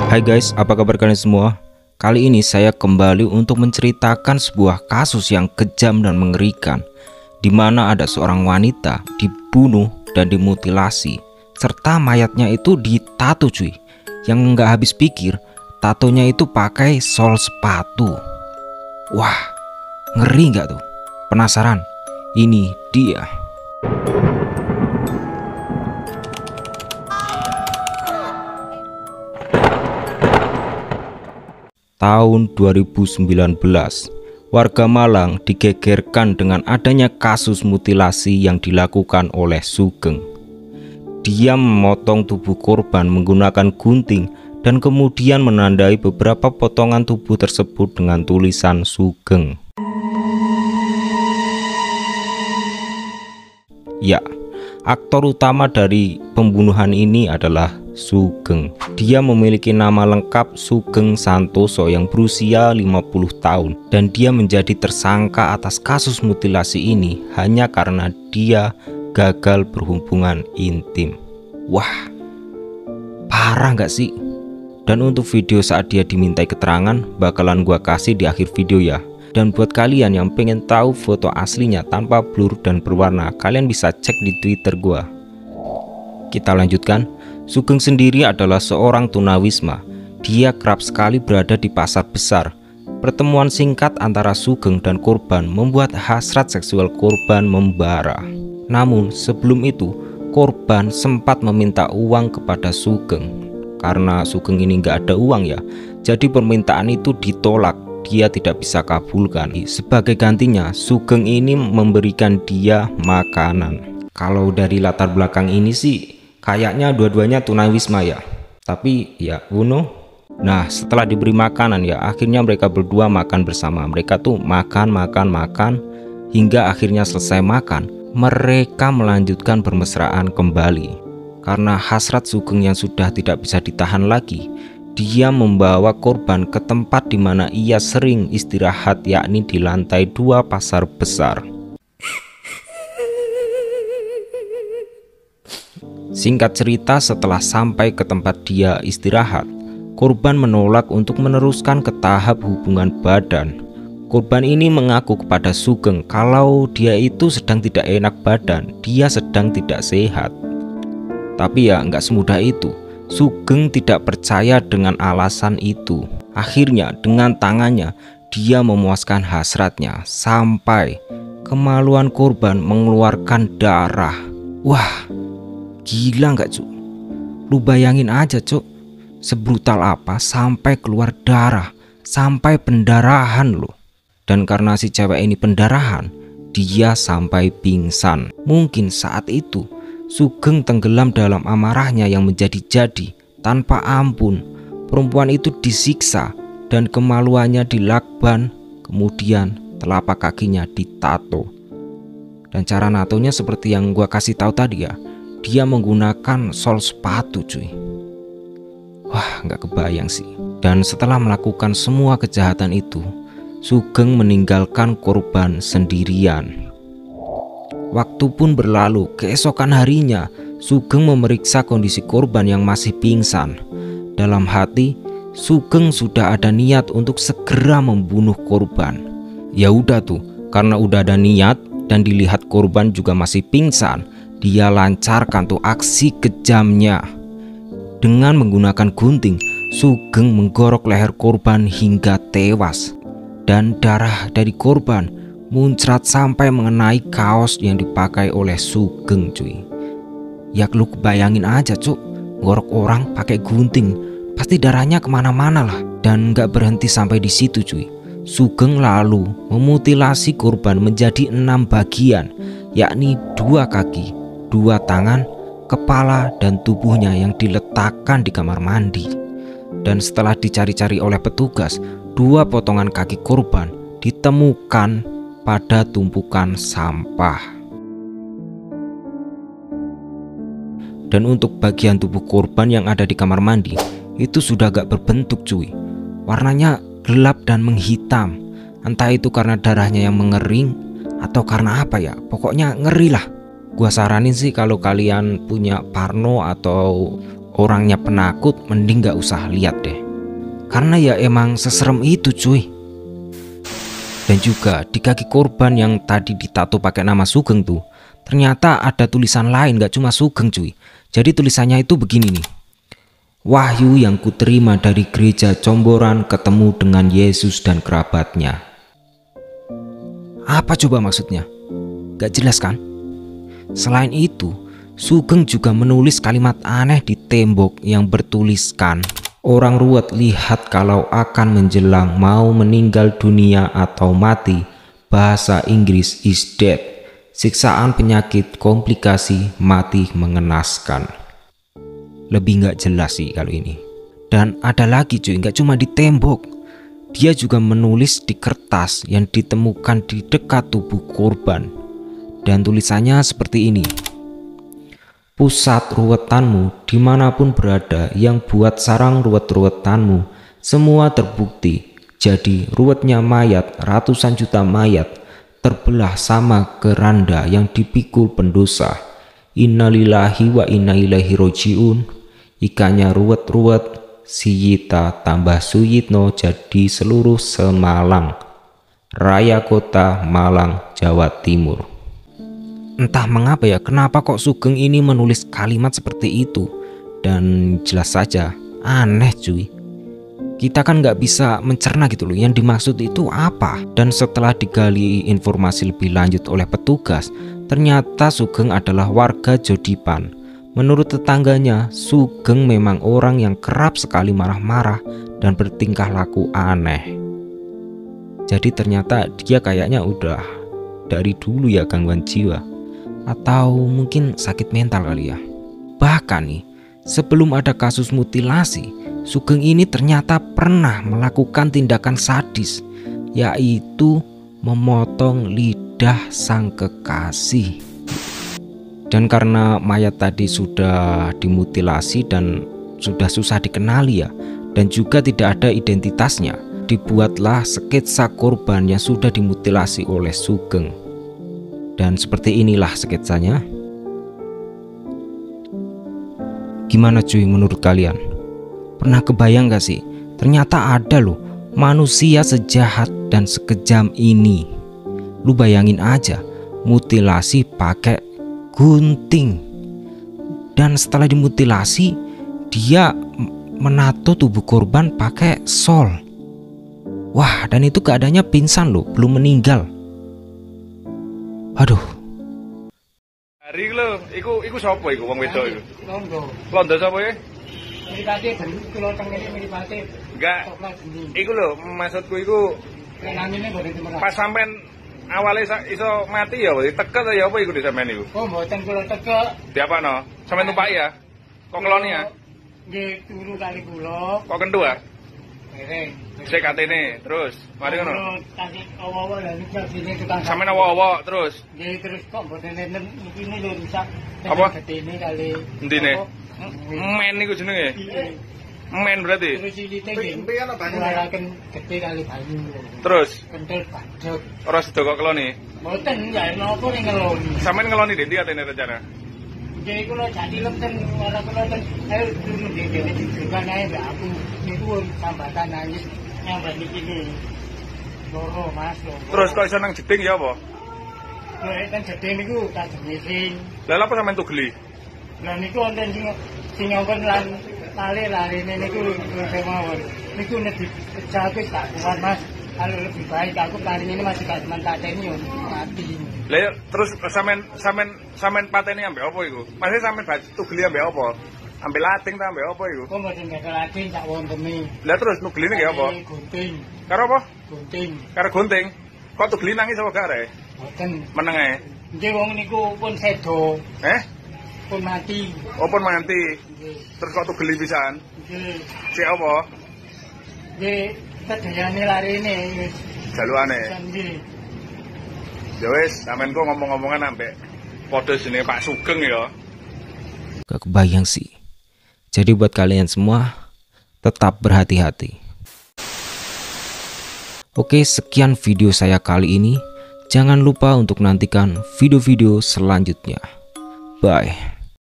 Hai guys, apa kabar kalian semua? Kali ini saya kembali untuk menceritakan sebuah kasus yang kejam dan mengerikan, di mana ada seorang wanita dibunuh dan dimutilasi, serta mayatnya itu ditato cuy. Yang nggak habis pikir, tatonya itu pakai sol sepatu. Wah, ngeri nggak tuh? Penasaran? Ini dia. Tahun 2019, warga Malang digegerkan dengan adanya kasus mutilasi yang dilakukan oleh Sugeng. Dia memotong tubuh korban menggunakan gunting dan kemudian menandai beberapa potongan tubuh tersebut dengan tulisan Sugeng. Ya, aktor utama dari pembunuhan ini adalah Sugeng. Dia memiliki nama lengkap Sugeng Santoso yang berusia 50 tahun dan dia menjadi tersangka atas kasus mutilasi ini hanya karena dia gagal berhubungan intim. Wah, parah nggak sih? Dan untuk video saat dia dimintai keterangan bakalan gua kasih di akhir video ya. Dan buat kalian yang pengen tahu foto aslinya tanpa blur dan berwarna, kalian bisa cek di Twitter gua. Kita lanjutkan. Sugeng sendiri adalah seorang tunawisma. Dia kerap sekali berada di pasar besar. Pertemuan singkat antara Sugeng dan korban membuat hasrat seksual korban membara. Namun sebelum itu, korban sempat meminta uang kepada Sugeng. Karena Sugeng ini nggak ada uang ya, jadi permintaan itu ditolak. Dia tidak bisa kabulkan. Sebagai gantinya, Sugeng ini memberikan dia makanan. Kalau dari latar belakang ini sih kayaknya dua-duanya tunawisma ya. Tapi ya Uno. Nah, setelah diberi makanan ya, akhirnya mereka berdua makan bersama. Mereka tuh makan hingga akhirnya selesai makan. Mereka melanjutkan bermesraan kembali. Karena hasrat Sugeng yang sudah tidak bisa ditahan lagi, dia membawa korban ke tempat di mana ia sering istirahat, yakni di lantai 2 pasar besar. Singkat cerita, setelah sampai ke tempat dia istirahat, korban menolak untuk meneruskan ke tahap hubungan badan. Korban ini mengaku kepada Sugeng kalau dia itu sedang tidak enak badan, dia sedang tidak sehat. Tapi ya nggak semudah itu. Sugeng tidak percaya dengan alasan itu. Akhirnya dengan tangannya dia memuaskan hasratnya sampai kemaluan korban mengeluarkan darah. Wah, gila nggak cuk? Lu bayangin aja cuk, sebrutal apa sampai keluar darah, sampai pendarahan loh. Dan karena si cewek ini pendarahan, dia sampai pingsan. Mungkin saat itu Sugeng tenggelam dalam amarahnya yang menjadi-jadi. Tanpa ampun, perempuan itu disiksa dan kemaluannya dilakban. Kemudian telapak kakinya ditato. Dan cara natonya seperti yang gua kasih tahu tadi ya, dia menggunakan sol sepatu cuy. Wah, nggak kebayang sih. Dan setelah melakukan semua kejahatan itu, Sugeng meninggalkan korban sendirian. Waktu pun berlalu. Keesokan harinya Sugeng memeriksa kondisi korban yang masih pingsan. Dalam hati, Sugeng sudah ada niat untuk segera membunuh korban. Ya udah tuh, karena udah ada niat dan dilihat korban juga masih pingsan, dia lancarkan tuh aksi kejamnya. Dengan menggunakan gunting, Sugeng menggorok leher korban hingga tewas. Dan darah dari korban muncrat sampai mengenai kaos yang dipakai oleh Sugeng cuy. Ya lu bayangin aja cuk, ngorok orang pakai gunting, pasti darahnya kemana-mana lah. Dan gak berhenti sampai di situ cuy. Sugeng lalu memutilasi korban menjadi 6 bagian, yakni 2 kaki, 2 tangan, kepala, dan tubuhnya yang diletakkan di kamar mandi. Dan setelah dicari-cari oleh petugas, 2 potongan kaki korban ditemukan pada tumpukan sampah. Dan untuk bagian tubuh korban yang ada di kamar mandi itu sudah gak berbentuk cuy. Warnanya gelap dan menghitam. Entah itu karena darahnya yang mengering atau karena apa ya. Pokoknya ngeri lah. Gua saranin sih kalau kalian punya parno atau orangnya penakut, mending gak usah lihat deh. Karena ya emang seserem itu cuy. Dan juga di kaki korban yang tadi ditato pakai nama Sugeng tuh, ternyata ada tulisan lain, gak cuma Sugeng cuy. Jadi tulisannya itu begini nih. Wahyu yang kuterima dari gereja Comboran ketemu dengan Yesus dan kerabatnya. Apa coba maksudnya? Gak jelas kan? Selain itu, Sugeng juga menulis kalimat aneh di tembok yang bertuliskan, orang ruwet lihat kalau akan menjelang mau meninggal dunia atau mati. Bahasa Inggris is dead. Siksaan penyakit komplikasi mati mengenaskan. Lebih nggak jelas sih kalau ini. Dan ada lagi cuy, nggak cuma di tembok. Dia juga menulis di kertas yang ditemukan di dekat tubuh korban. Dan tulisannya seperti ini. Pusat ruwetanmu dimanapun berada yang buat sarang ruwet-ruwetanmu semua terbukti. Jadi ruwetnya mayat, ratusan juta mayat terbelah sama keranda yang dipikul pendosa. Innalillahi wa inna ilaihi rojiun. Ikannya ruwet-ruwet, Siyita tambah Suyitno jadi seluruh Semalang. Raya Kota Malang, Jawa Timur. Entah mengapa ya, kenapa kok Sugeng ini menulis kalimat seperti itu. Dan jelas saja aneh cuy. Kita kan nggak bisa mencerna gitu loh yang dimaksud itu apa. Dan setelah digali informasi lebih lanjut oleh petugas, ternyata Sugeng adalah warga Jodipan. Menurut tetangganya, Sugeng memang orang yang kerap sekali marah-marah dan bertingkah laku aneh. Jadi ternyata dia kayaknya udah dari dulu ya gangguan jiwa. Atau mungkin sakit mental kali ya. Bahkan nih, sebelum ada kasus mutilasi, Sugeng ini ternyata pernah melakukan tindakan sadis, yaitu memotong lidah sang kekasih. Dan karena mayat tadi sudah dimutilasi dan sudah susah dikenali ya, dan juga tidak ada identitasnya, dibuatlah sketsa korban yang sudah dimutilasi oleh Sugeng. Dan seperti inilah sketsanya. Gimana cuy menurut kalian? Pernah kebayang gak sih? Ternyata ada loh manusia sejahat dan sekejam ini. Lu bayangin aja, mutilasi pakai gunting. Dan setelah dimutilasi, dia menato tubuh korban pakai sol. Wah, dan itu keadaannya pingsan loh, belum meninggal. Aduh. Hari lho, iku sapa iku wong wedok iku? Londo. Londo sapa ya? Mripate ben kula tengene mripate. Enggak. Iku lho, maksudku iku namine mboten temen. pas sampean awale iso mati ya, teket ya apa iku di sampean iku? Oh, mboten kula tekek. Diapakno? Sampeyan tumpaki ya? Kok ngeloni ya? Nggih, turu kali kula. Kok kentu ya? Dereng. Sik katene, terus mari ngono. Tasik awa-awa lha iki sini tukang. Sampeyan awa-awa terus. Nggih, terus kok mboten enten iki lho rusak. Apa? Gedene kali. Endine? Men iku jenenge. Men berarti. Terus silite nggih. Walaken gede kali banyu. Terus Kentel padhek. ora sedo kok keloni. Mboten ya napa ning ngeloni. Sampeyan ngeloni ndi katene rencana? Jadi kula jadi lemten ora kula ten ayo dulu dhewe dijukan ae mbak aku niku sambatan nangis yang bani iki loro Mas lho. Terus kok iso nang jeding ya apa? Nek ten jedhe niku tak jengising. Lah lha apa sampeyan tugeli? Lah niku wonten sing nyongkon lan lari-larine niku mawon. Niku nek dijake tak kuat Mas. Kalau lebih baik aku paling ini masih gak teman pateni yo mati. Lah terus sampean pateni ambek apa iku? Masih sampean tugeli ambek apa? Ambek lating ta ambek apa iku? Kok mboten gak latin tak wonteni. Lah terus nugeline ki apa? Gunting. Karo apa? Gunting. Karo gunting. Kok tugeli nangis apa gak rek? Mboten. Meneng ae. Nggih wong niku pun sedo, pun mati. Oh pun mati. Nggih. Terus kok tugeli pisan? Nggih. Sik apa? Nggih, kedayane larine wis Jalukane. nggih. Ya wis, sampean kok ngomong-ngomongan ambek padha jenenge Pak Sugeng ya. Gak kebayang sih. Jadi buat kalian semua, tetap berhati-hati. Oke, sekian video saya kali ini. Jangan lupa untuk nantikan video-video selanjutnya. Bye.